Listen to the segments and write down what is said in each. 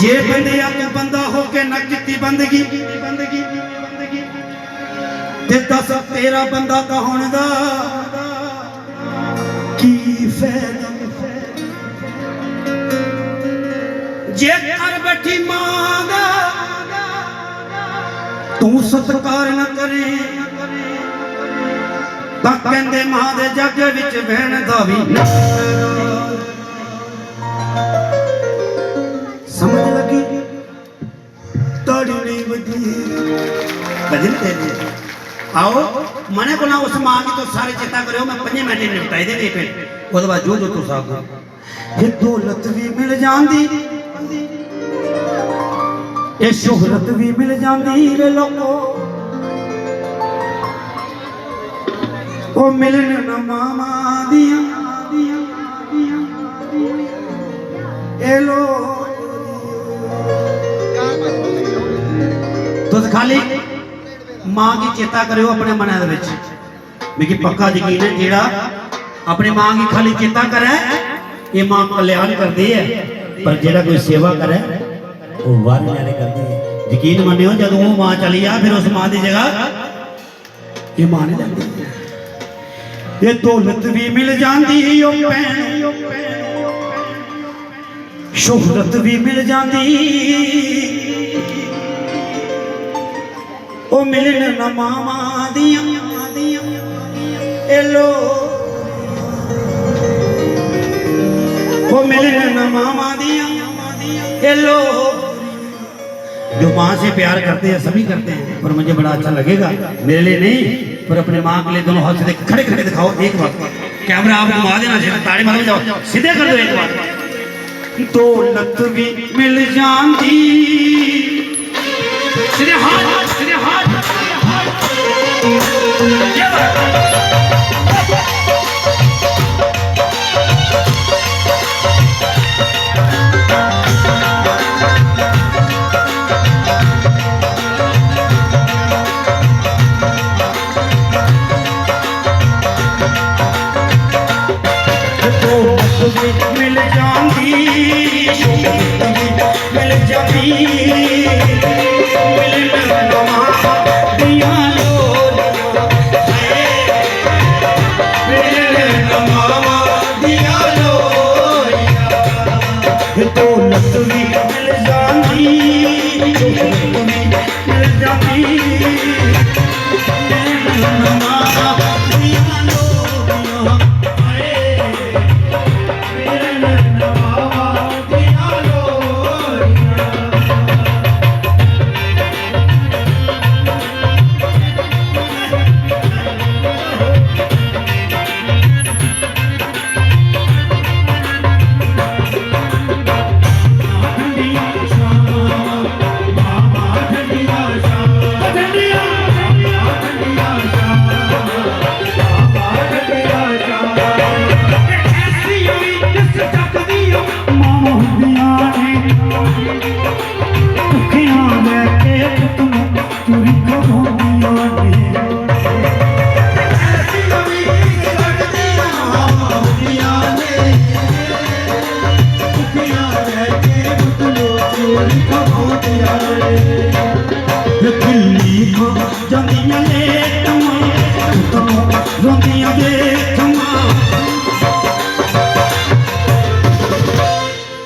जे बंदे तू बंदा हो के न की बंदगी ते दस तेरा बंदा का होने दा की फायदा। जे कर बैठी मां दा तू सत्कार न करे तां कहंदे मां दे जग विच बहन दा भी समझ लगी ताड़ी नहीं बजी बजन तेरे आओ मने को ना उस मां की तो सारे चेता करो मैं 5 मिनट निपटाई दे पे उसके बाद जो जो तू साहब ये दौलत भी मिल जांदी ये शोहरत भी मिल जांदी वे लोगो ओ मिलन न मामा दिया ए लो तो खाली मां की चेता करो अपने मन मिगी पक्का यकीन है जेड़ा अपनी मां की खाली चेता करे ये मां कल्याण करती है पर जेड़ा कोई सेवा करे वो वार जाने करती है। यकीन मनियो जब वो मां चली आ फिर उस मां की जगह ये मां नहीं लगती। ये दौलत भी मिल जाती शोहरत भी मिल जाती ओ मिलन न मामा दिया एलो ओ मिलन न मामा दिया एलो। जो माँ से प्यार करते हैं सभी करते हैं पर मुझे बड़ा अच्छा लगेगा मेरे लिए नहीं पर अपने माँ के लिए दोनों हाथ से खड़े खड़े दिखाओ एक बात कैमरा आप घुमा देना चाहिए ताड़ी मार जाओ सीधे कर दो एक बात। दौलत भी मिल जाती सीधे हाथ मिल जाती मिल जाती दौलत भी मिल जाती मिल जाती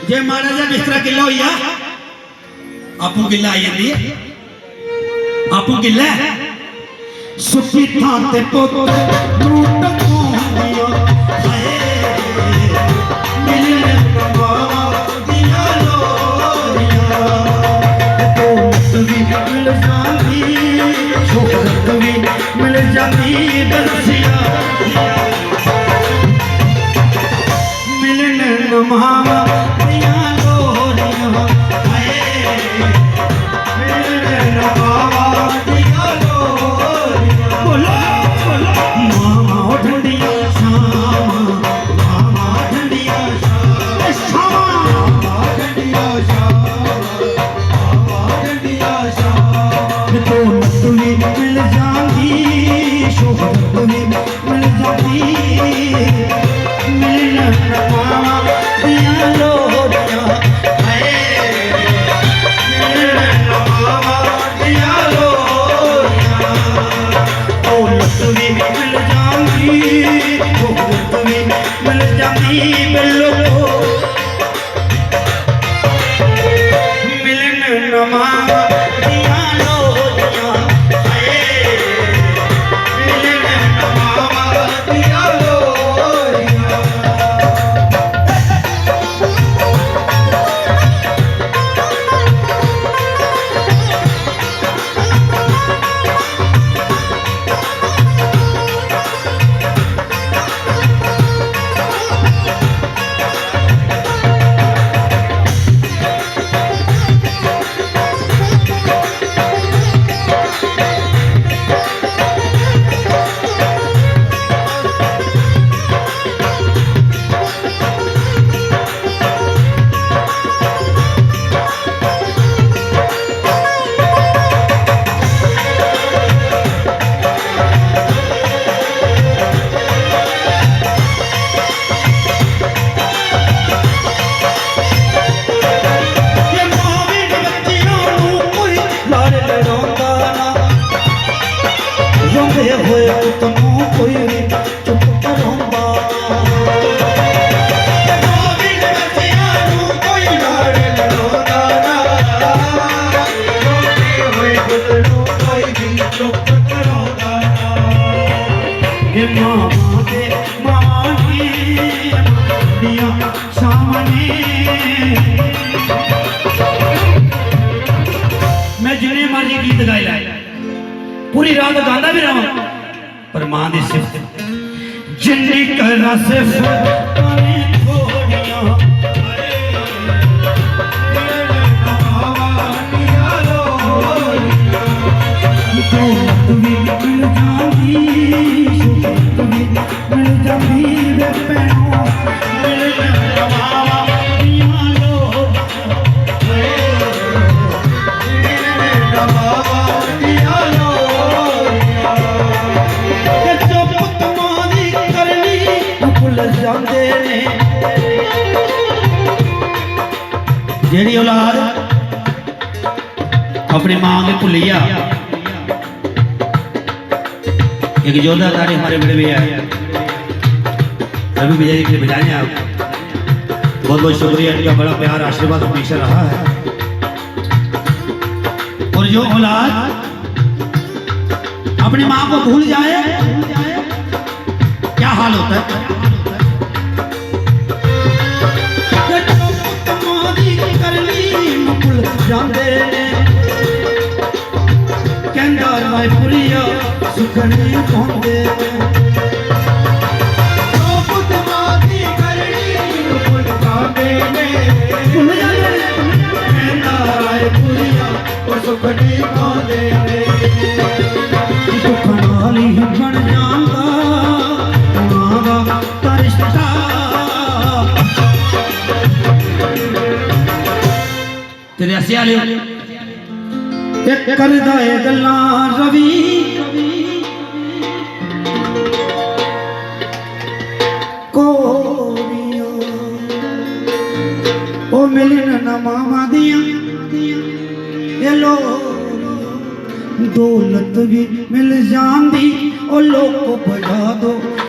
जे महाराजा बिस्तरा गिला हुई आपू गिला आई जाती आपू गिला सुखी थां ते पुत लूट दिया मिल जाती शोहरत भी मिल जाती मिलन न मामा मिल जाती शोहरत भी मिल जाती मिलन न मामा दिया पूरी रात गांदा भी रहा पर मां दी सिफत जिन्नी करा सिफत जेड़ी औलाद अपनी मां के भुलिया एक योद्धा तारे हमारे बड़े भैया रवि विजय जी के बजाने आप बहुत बहुत शुक्रिया इनका बड़ा प्यार आशीर्वाद हमेशा रहा है। और जो औलाद अपनी मां को भूल जाए क्या हाल होता है। सुखने पहुंचे सुखनाली बन जाता रिश्ता तेरे हसिया करदा है गल्लां रवि ओ मिलन न मामा दिया लो दौलत भी मिल जांदी ओ लोग को बढ़ा दो।